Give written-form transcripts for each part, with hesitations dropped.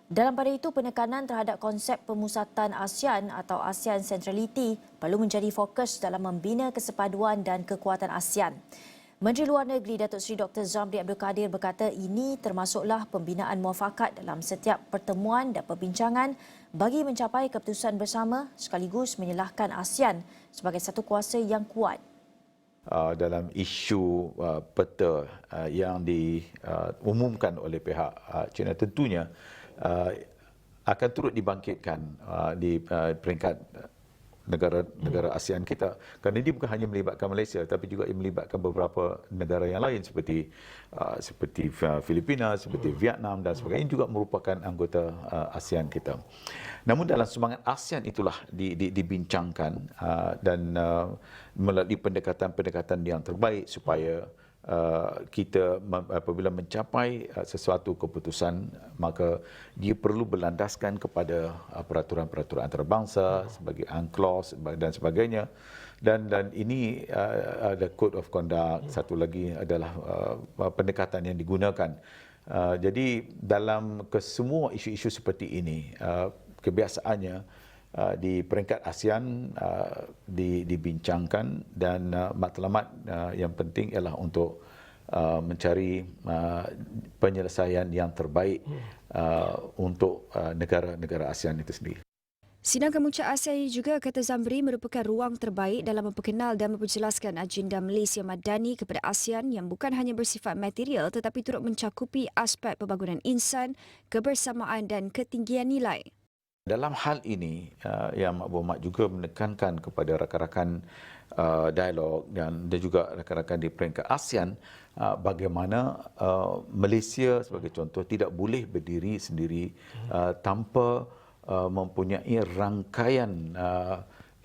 Dalam pada itu, penekanan terhadap konsep pemusatan ASEAN atau ASEAN Centrality perlu menjadi fokus dalam membina kesepaduan dan kekuatan ASEAN. Menteri Luar Negeri Datuk Seri Dr. Zamri Abdul Kadir berkata ini termasuklah pembinaan muafakat dalam setiap pertemuan dan perbincangan bagi mencapai keputusan bersama sekaligus menyelahkan ASEAN sebagai satu kuasa yang kuat. Dalam isu peta yang diumumkan oleh pihak China tentunya akan turut dibangkitkan di peringkat negara-negara ASEAN kita, kerana ini bukan hanya melibatkan Malaysia tapi juga melibatkan beberapa negara yang lain seperti Filipina, seperti Vietnam dan sebagainya, juga merupakan anggota ASEAN kita. Namun dalam semangat ASEAN itulah dibincangkan dan melalui pendekatan-pendekatan yang terbaik supaya kita apabila mencapai sesuatu keputusan, maka dia perlu berlandaskan kepada peraturan-peraturan antarabangsa sebagai UNCLOS dan sebagainya, dan ini ada code of conduct. Satu lagi adalah pendekatan yang digunakan. Jadi dalam kesemua isu-isu seperti ini, kebiasaannya di peringkat ASEAN dibincangkan, dan matlamat yang penting ialah untuk mencari penyelesaian yang terbaik untuk negara-negara ASEAN itu sendiri. Sidang Kemuncak ASEAN ini juga, kata Zamri, merupakan ruang terbaik dalam memperkenal dan memperjelaskan agenda Malaysia Madani kepada ASEAN yang bukan hanya bersifat material tetapi turut mencakupi aspek pembangunan insan, kebersamaan dan ketinggian nilai. Dalam hal ini, Yang Berhormat juga menekankan kepada rakan-rakan dialog dan juga rakan-rakan di peringkat ASEAN bagaimana Malaysia sebagai contoh tidak boleh berdiri sendiri tanpa mempunyai rangkaian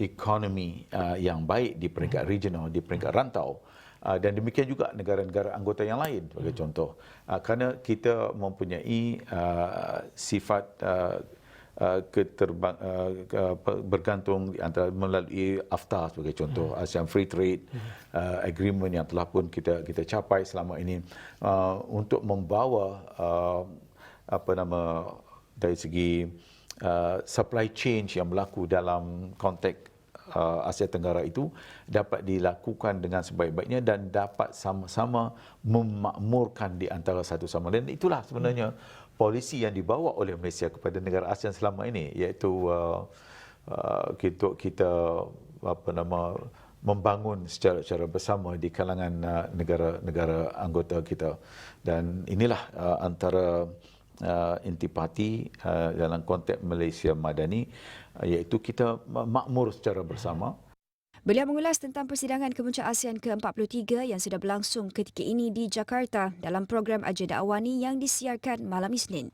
ekonomi yang baik di peringkat regional, di peringkat rantau. Dan demikian juga negara-negara anggota yang lain sebagai contoh. Kerana kita mempunyai sifat bergantung di antara melalui AFTA sebagai contoh, ASEAN Free Trade Agreement yang telah pun kita capai selama ini, untuk membawa dari segi supply chain yang berlaku dalam konteks Asia Tenggara itu dapat dilakukan dengan sebaik-baiknya dan dapat sama-sama memakmurkan di antara satu sama lain. Itulah sebenarnya polisi yang dibawa oleh Malaysia kepada negara ASEAN selama ini, iaitu kita membangun secara bersama di kalangan negara-negara anggota kita. Dan inilah antara intipati dalam konteks Malaysia Madani, iaitu kita makmur secara bersama. Beliau mengulas tentang persidangan Kemuncak ASEAN ke-43 yang sudah berlangsung ketika ini di Jakarta dalam program Agenda Awani yang disiarkan malam Isnin.